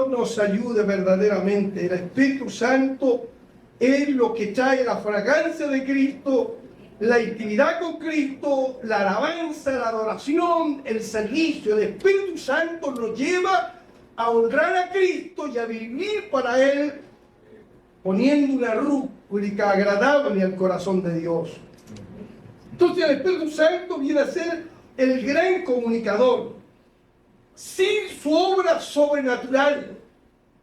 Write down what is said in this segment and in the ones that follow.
Dios nos ayude verdaderamente. El Espíritu Santo es lo que trae la fragancia de Cristo, la intimidad con Cristo, la alabanza, la adoración, el servicio. El Espíritu Santo nos lleva a honrar a Cristo y a vivir para Él, poniendo una rúbrica agradable al corazón de Dios. Entonces el Espíritu Santo viene a ser el gran comunicador. Sin su obra sobrenatural,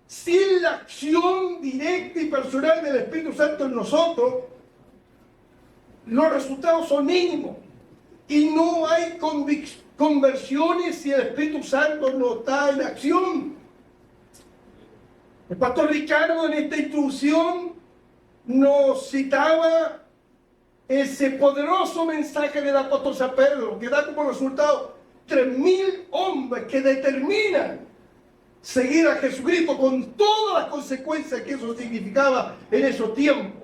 sin la acción directa y personal del Espíritu Santo en nosotros, los resultados son mínimos. Y no hay conversiones si el Espíritu Santo no está en acción. El pastor Ricardo en esta introducción nos citaba ese poderoso mensaje del apóstol San Pedro, que da como resultado 3.000 hombres que determinan seguir a Jesucristo con todas las consecuencias que eso significaba en esos tiempos.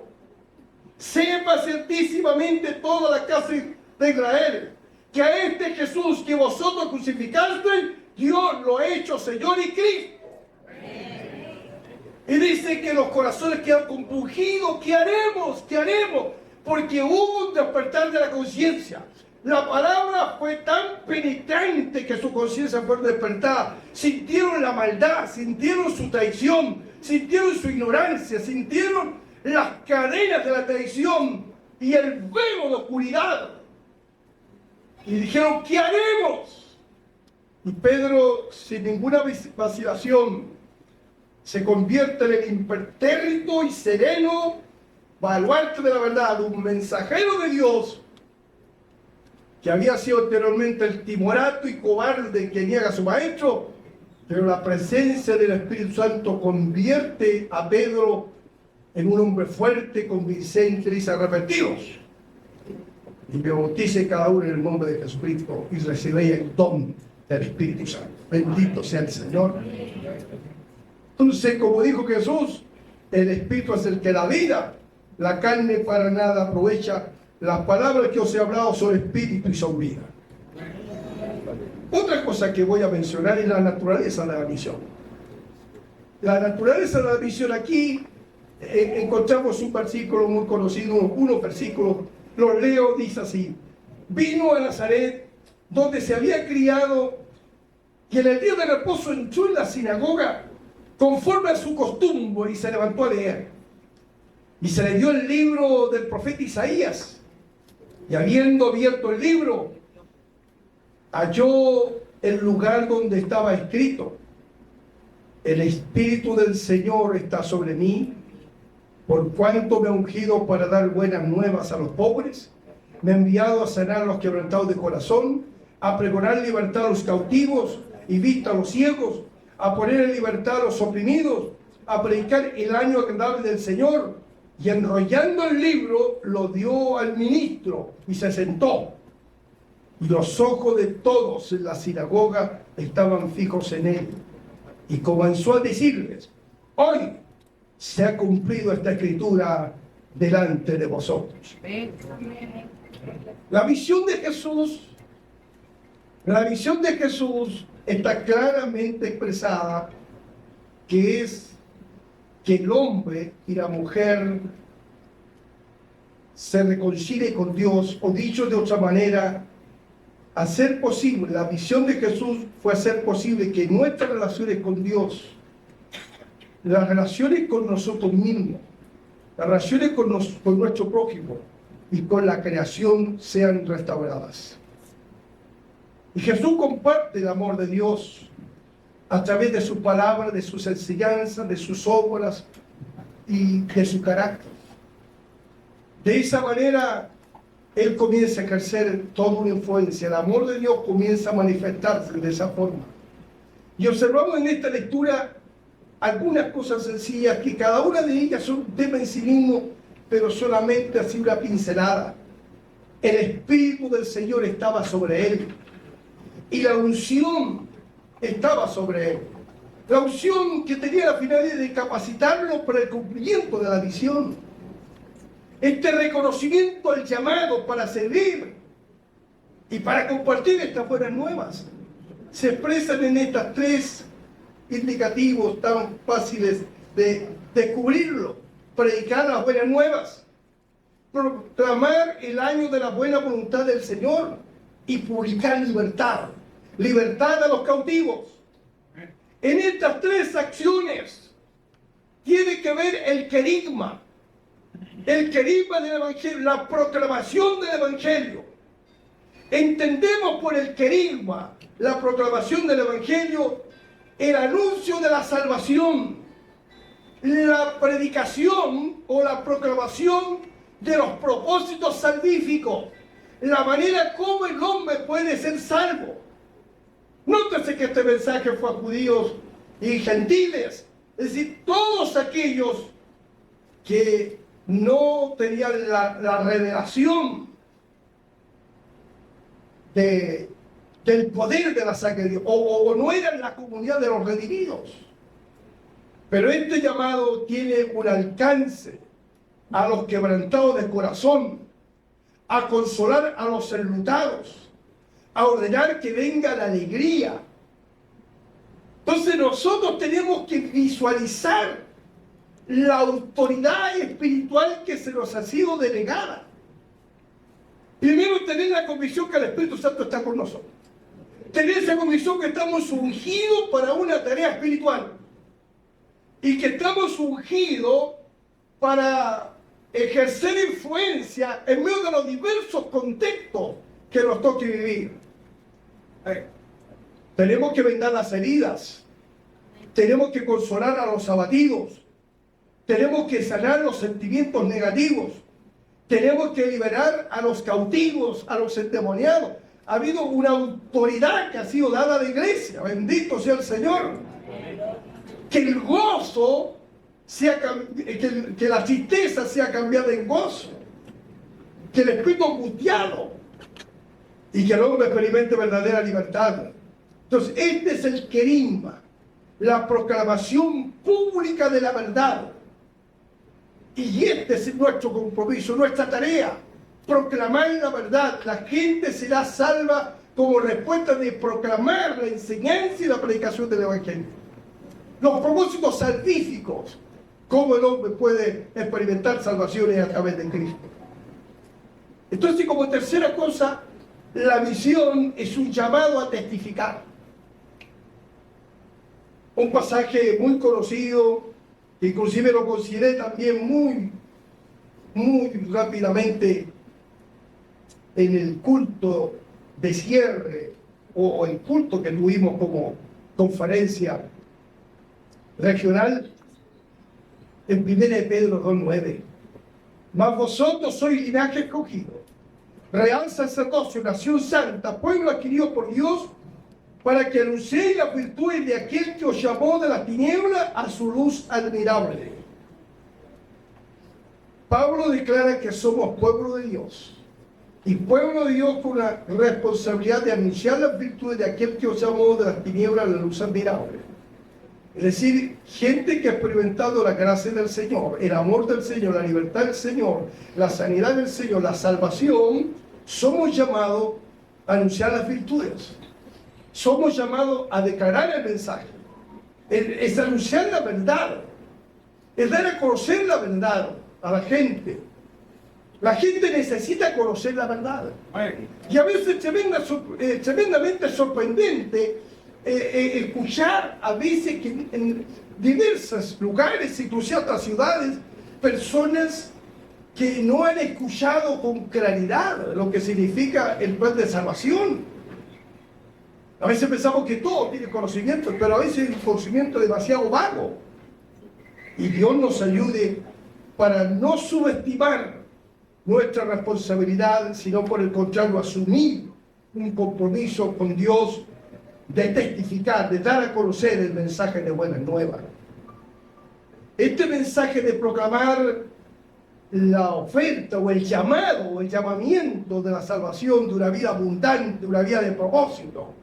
Sepa ciertísimamente toda la casa de Israel que a este Jesús que vosotros crucificasteis, Dios lo ha hecho Señor y Cristo. Y dice que los corazones quedan compungidos. ¿Qué haremos? ¿Qué haremos? Porque hubo un despertar de la conciencia. La palabra fue tan penetrante que su conciencia fue despertada. Sintieron la maldad, sintieron su traición, sintieron su ignorancia, sintieron las cadenas de la traición y el velo de oscuridad. Y dijeron, ¿qué haremos? Y Pedro, sin ninguna vacilación, se convierte en el impertérrito y sereno baluarte de la verdad, un mensajero de Dios que había sido anteriormente el timorato y cobarde que niega a su maestro, pero la presencia del Espíritu Santo convierte a Pedro en un hombre fuerte, convincente y dice, arrepentidos y me bautice cada uno en el nombre de Jesucristo y recibiréis el don del Espíritu Santo. Bendito sea el Señor. Entonces, como dijo Jesús, el Espíritu es el que da vida, la carne para nada aprovecha. Las palabras que os he hablado son espíritu y son vida. Otra cosa que voy a mencionar es la naturaleza de la misión. La naturaleza de la misión aquí, encontramos un versículo muy conocido, unos versículos, los leo, dice así: vino a Nazaret, donde se había criado, y en el día de reposo entró en la sinagoga, conforme a su costumbre, y se levantó a leer. Y se le dio el libro del profeta Isaías. Y habiendo abierto el libro, halló el lugar donde estaba escrito: el Espíritu del Señor está sobre mí, por cuanto me ha ungido para dar buenas nuevas a los pobres, me ha enviado a sanar a los quebrantados de corazón, a pregonar libertad a los cautivos y vista a los ciegos, a poner en libertad a los oprimidos, a predicar el año agradable del Señor. Y enrollando el libro, lo dio al ministro y se sentó. Y los ojos de todos en la sinagoga estaban fijos en él. Y comenzó a decirles: hoy se ha cumplido esta escritura delante de vosotros. La visión de Jesús está claramente expresada, que es que el hombre y la mujer se reconcilien con Dios, o dicho de otra manera, hacer posible, la visión de Jesús fue hacer posible que nuestras relaciones con Dios, las relaciones con nosotros mismos, las relaciones con nuestro prójimo y con la creación sean restauradas. Y Jesús comparte el amor de Dios a través de su palabra, de sus enseñanzas, de sus obras y de su carácter. De esa manera, Él comienza a ejercer toda una influencia. El amor de Dios comienza a manifestarse de esa forma. Y observamos en esta lectura algunas cosas sencillas, que cada una de ellas son un tema en sí mismo, pero solamente así una pincelada. El Espíritu del Señor estaba sobre Él. Y la unción estaba sobre él. La unción que tenía la finalidad de capacitarlo para el cumplimiento de la visión. Este reconocimiento al llamado para servir y para compartir estas buenas nuevas se expresan en estas tres indicativos tan fáciles de descubrirlo. Predicar las buenas nuevas, proclamar el año de la buena voluntad del Señor y publicar libertad, libertad a los cautivos. En estas tres acciones tiene que ver el querigma del Evangelio, la proclamación del Evangelio. Entendemos por el querigma, la proclamación del Evangelio, el anuncio de la salvación, la predicación o la proclamación de los propósitos salvíficos, la manera como el hombre puede ser salvo. Nótese que este mensaje fue a judíos y gentiles, es decir, todos aquellos que no tenían la revelación del poder de la sangre de Dios, o no eran la comunidad de los redimidos. Pero este llamado tiene un alcance a los quebrantados de corazón, a consolar a los enlutados, a ordenar que venga la alegría. Entonces nosotros tenemos que visualizar la autoridad espiritual que se nos ha sido delegada. Primero, tener la convicción que el Espíritu Santo está con nosotros. Tener esa convicción que estamos ungidos para una tarea espiritual. Y que estamos ungidos para ejercer influencia en medio de los diversos contextos que nos toque vivir. Tenemos que vendar las heridas, tenemos que consolar a los abatidos, tenemos que sanar los sentimientos negativos, tenemos que liberar a los cautivos, a los endemoniados. Ha habido una autoridad que ha sido dada a la iglesia, bendito sea el Señor. Que el gozo sea, que la tristeza sea cambiada en gozo, que el espíritu angustiado y que el hombre experimente verdadera libertad. Entonces, este es el querigma, la proclamación pública de la verdad. Y este es nuestro compromiso, nuestra tarea, proclamar la verdad. La gente será salva como respuesta de proclamar la enseñanza y la predicación del Evangelio. Los propósitos salvíficos, cómo el hombre puede experimentar salvaciones a través de Cristo. Entonces, como tercera cosa, la misión es un llamado a testificar. Un pasaje muy conocido, que inclusive lo consideré también muy rápidamente en el culto de cierre o el culto que tuvimos como conferencia regional en 1 Pedro 2:9. Mas vosotros sois linaje escogido, real sacerdocio, nación santa, pueblo adquirido por Dios, para que anunciéis las virtudes de aquel que os llamó de las tinieblas a su luz admirable. Pablo declara que somos pueblo de Dios, y pueblo de Dios con la responsabilidad de anunciar las virtudes de aquel que os llamó de las tinieblas a la luz admirable. Es decir, gente que ha experimentado la gracia del Señor, el amor del Señor, la libertad del Señor, la sanidad del Señor, la salvación, somos llamados a anunciar las virtudes. Somos llamados a declarar el mensaje. Es anunciar la verdad. Es dar a conocer la verdad a la gente. La gente necesita conocer la verdad. Y a veces es tremendamente sorprendente escuchar a veces que en diversos lugares, inclusive otras ciudades, personas que no han escuchado con claridad lo que significa el plan de salvación. A veces pensamos que todo tiene conocimiento, pero a veces es un conocimiento demasiado vago. Y Dios nos ayude para no subestimar nuestra responsabilidad, sino por el contrario, asumir un compromiso con Dios de testificar, de dar a conocer el mensaje de buenas nuevas. Este mensaje de proclamar la oferta o el llamado o el llamamiento de la salvación, de una vida abundante, de una vida de propósito,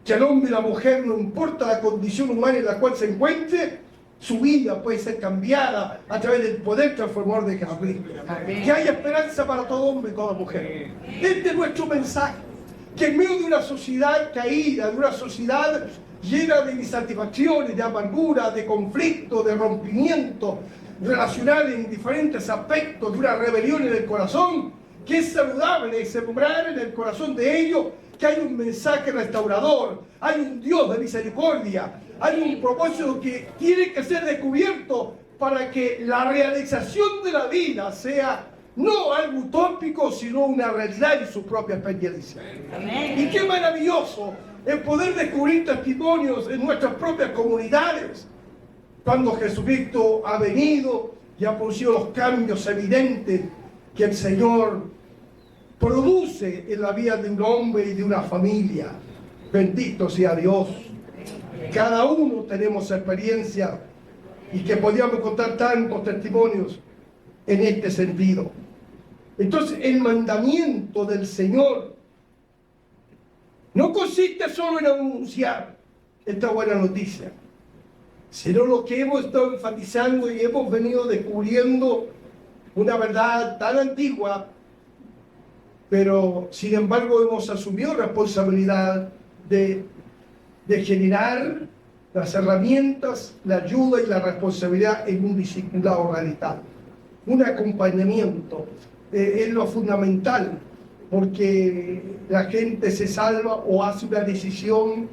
que el hombre y la mujer, no importa la condición humana en la cual se encuentre, su vida puede ser cambiada a través del poder transformador de Jesucristo. Que haya esperanza para todo hombre y toda mujer. Este es nuestro mensaje. Que en medio de una sociedad caída, de una sociedad llena de insatisfacciones, de amargura, de conflicto, de rompimiento relacional en diferentes aspectos, de una rebelión en el corazón, que es saludable sembrar en el corazón de ellos que hay un mensaje restaurador, hay un Dios de misericordia, hay un propósito que tiene que ser descubierto para que la realización de la vida sea no algo utópico, sino una realidad en su propia experiencia. Amén. Y qué maravilloso el poder descubrir testimonios en nuestras propias comunidades, cuando Jesucristo ha venido y ha producido los cambios evidentes que el Señor produce en la vida de un hombre y de una familia. Bendito sea Dios. Cada uno tenemos experiencia y que podríamos contar tantos testimonios en este sentido. Entonces, el mandamiento del Señor no consiste solo en anunciar esta buena noticia, sino lo que hemos estado enfatizando y hemos venido descubriendo, una verdad tan antigua, pero sin embargo hemos asumido responsabilidad de generar las herramientas, la ayuda y la responsabilidad en un discipulado radical. Un acompañamiento es lo fundamental, porque la gente se salva o hace una decisión,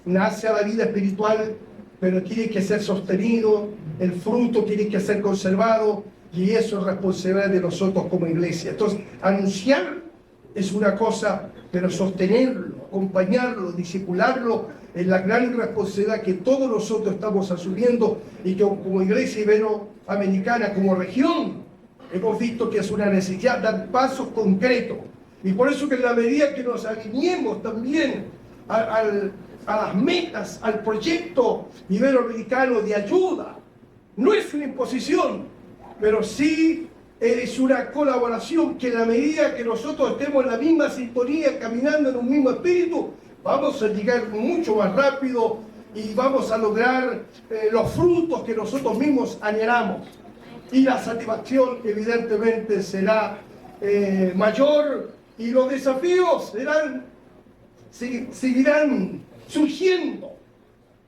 nace a la vida espiritual, pero tiene que ser sostenido, el fruto tiene que ser conservado, y eso es responsabilidad de nosotros como iglesia. Entonces, anunciar es una cosa, pero sostenerlo, acompañarlo, discipularlo, es la gran responsabilidad que todos nosotros estamos asumiendo, y que como iglesia iberoamericana, como región, hemos visto que es una necesidad dar pasos concretos. Y por eso que en la medida que nos alineemos también a las metas, al proyecto iberoamericano de ayuda, no es una imposición, pero sí es una colaboración que en la medida que nosotros estemos en la misma sintonía, caminando en un mismo espíritu, vamos a llegar mucho más rápido y vamos a lograr los frutos que nosotros mismos anhelamos. Y la satisfacción evidentemente será mayor, y los desafíos seguirán surgiendo,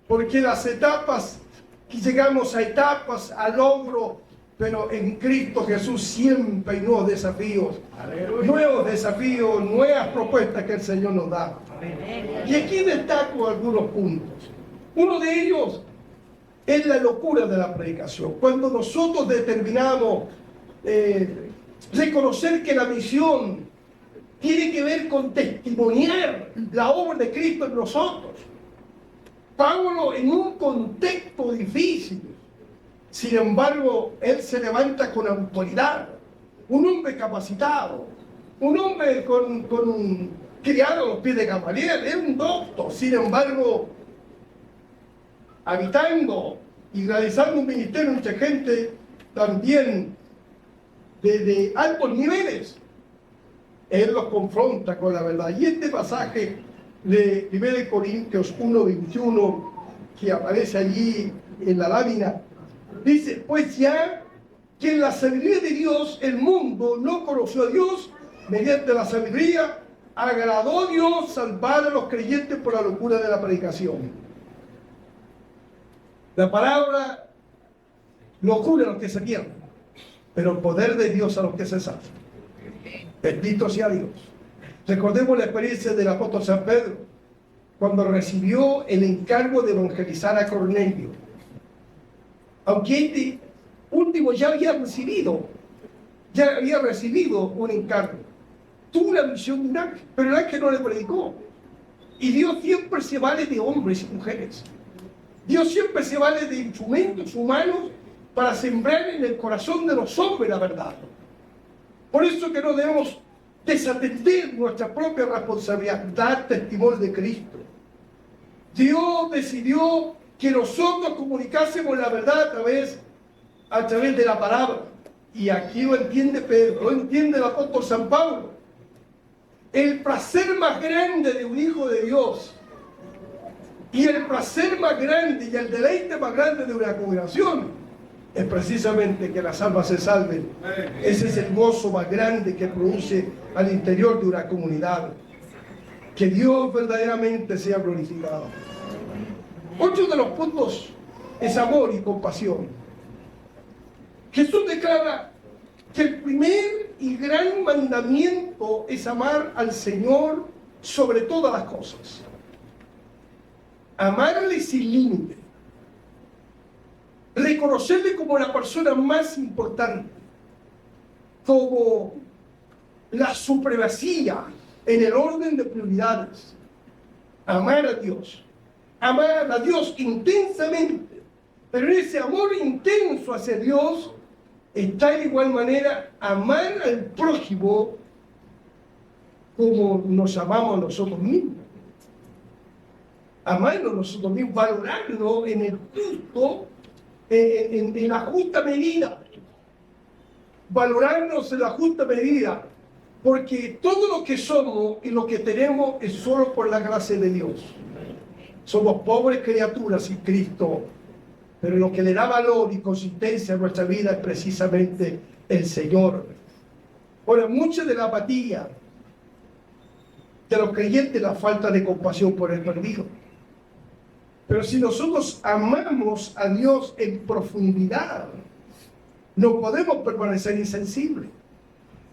porque las etapas, que llegamos a etapas, al logro, pero en Cristo Jesús siempre hay nuevos desafíos, nuevas propuestas que el Señor nos da. Y aquí destaco algunos puntos. Uno de ellos es la locura de la predicación. Cuando nosotros determinamos reconocer que la misión tiene que ver con testimoniar la obra de Cristo en nosotros. Pablo, en un contexto difícil, sin embargo, él se levanta con autoridad, un hombre capacitado, un hombre criado a los pies de Gamaliel, es un doctor, sin embargo, habitando y realizando un ministerio entre gente también de altos niveles, él los confronta con la verdad. Y este pasaje de 1 Corintios 1:21, que aparece allí en la lámina, dice: pues ya que en la sabiduría de Dios el mundo no conoció a Dios, mediante la sabiduría agradó a Dios salvar a los creyentes por la locura de la predicación. La palabra locura a los que se pierden, pero el poder de Dios a los que se salvan. Bendito sea Dios. Recordemos la experiencia del apóstol San Pedro, cuando recibió el encargo de evangelizar a Cornelio. Aunque este último ya había recibido un encargo, tuvo una misión de un ángel, pero el ángel no le predicó. Y Dios siempre se vale de hombres y mujeres. Dios siempre se vale de instrumentos humanos para sembrar en el corazón de los hombres la verdad. Por eso que no debemos desatender nuestra propia responsabilidad, dar testimonio de Cristo. Dios decidió que nosotros comunicásemos la verdad a través de la palabra. Y aquí lo entiende Pedro, lo entiende el apóstol San Pablo. El placer más grande de un hijo de Dios, y el placer más grande y el deleite más grande de una congregación, es precisamente que las almas se salven. Ese es el gozo más grande que produce al interior de una comunidad. Que Dios verdaderamente sea glorificado. Otro de los puntos es amor y compasión. Jesús declara que el primer y gran mandamiento es amar al Señor sobre todas las cosas. Amarle sin límite. Reconocerle como la persona más importante, como la supremacía en el orden de prioridades. Amar a Dios intensamente, pero en ese amor intenso hacia Dios está de igual manera amar al prójimo como nos amamos a nosotros mismos. Amarnos a nosotros mismos, valorarnos en el justo, en la justa medida. Valorarnos en la justa medida, porque todo lo que somos y lo que tenemos es solo por la gracia de Dios. Somos pobres criaturas sin Cristo, pero lo que le da valor y consistencia a nuestra vida es precisamente el Señor. Ahora, mucha de la apatía de los creyentes es la falta de compasión por el perdido. Pero si nosotros amamos a Dios en profundidad, no podemos permanecer insensibles.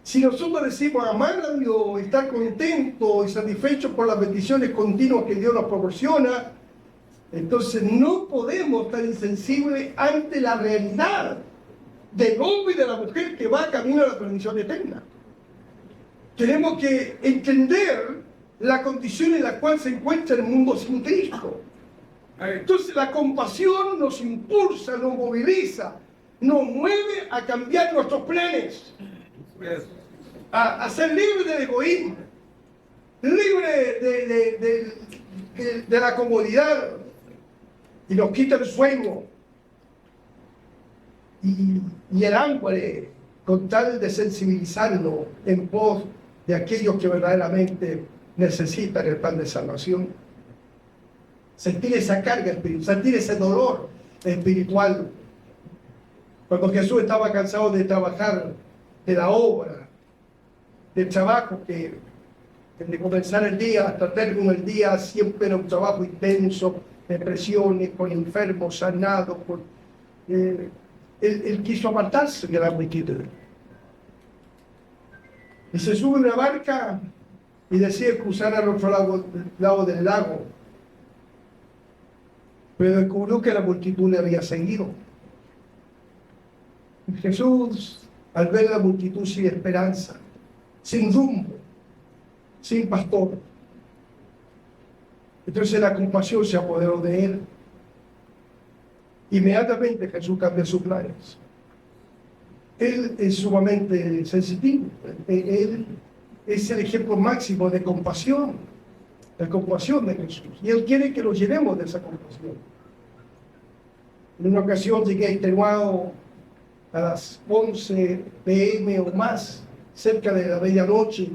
Si nosotros decimos amar a Dios, estar contentos y satisfechos por las bendiciones continuas que Dios nos proporciona, entonces no podemos estar insensibles ante la realidad del hombre y de la mujer que va camino a la perdición eterna. Tenemos que entender la condición en la cual se encuentra el mundo sin Cristo. Entonces la compasión nos impulsa, nos moviliza, nos mueve a cambiar nuestros planes, a ser libres del egoísmo, libres de la comodidad, y nos quita el sueño y el hambre, con tal de sensibilizarnos en pos de aquellos que verdaderamente necesitan el plan de salvación. Sentir esa carga espiritual, sentir ese dolor espiritual. Cuando Jesús estaba cansado de trabajar, de la obra, del trabajo que de comenzar el día hasta terminar el día, siempre era un trabajo intenso, de presiones, con enfermos, sanados, él quiso apartarse de la multitud. Y se sube a una barca y decide cruzar al otro lado del lago. Pero descubrió que la multitud le había seguido. Y Jesús, al ver la multitud sin esperanza, sin rumbo, sin pastor, entonces la compasión se apoderó de él. Inmediatamente Jesús cambió sus planes. Él es sumamente sensitivo. Él es el ejemplo máximo de compasión de Jesús. Y Él quiere que lo llenemos de esa compasión. En una ocasión llegué extenuado a las 11 p.m. o más, cerca de la medianoche,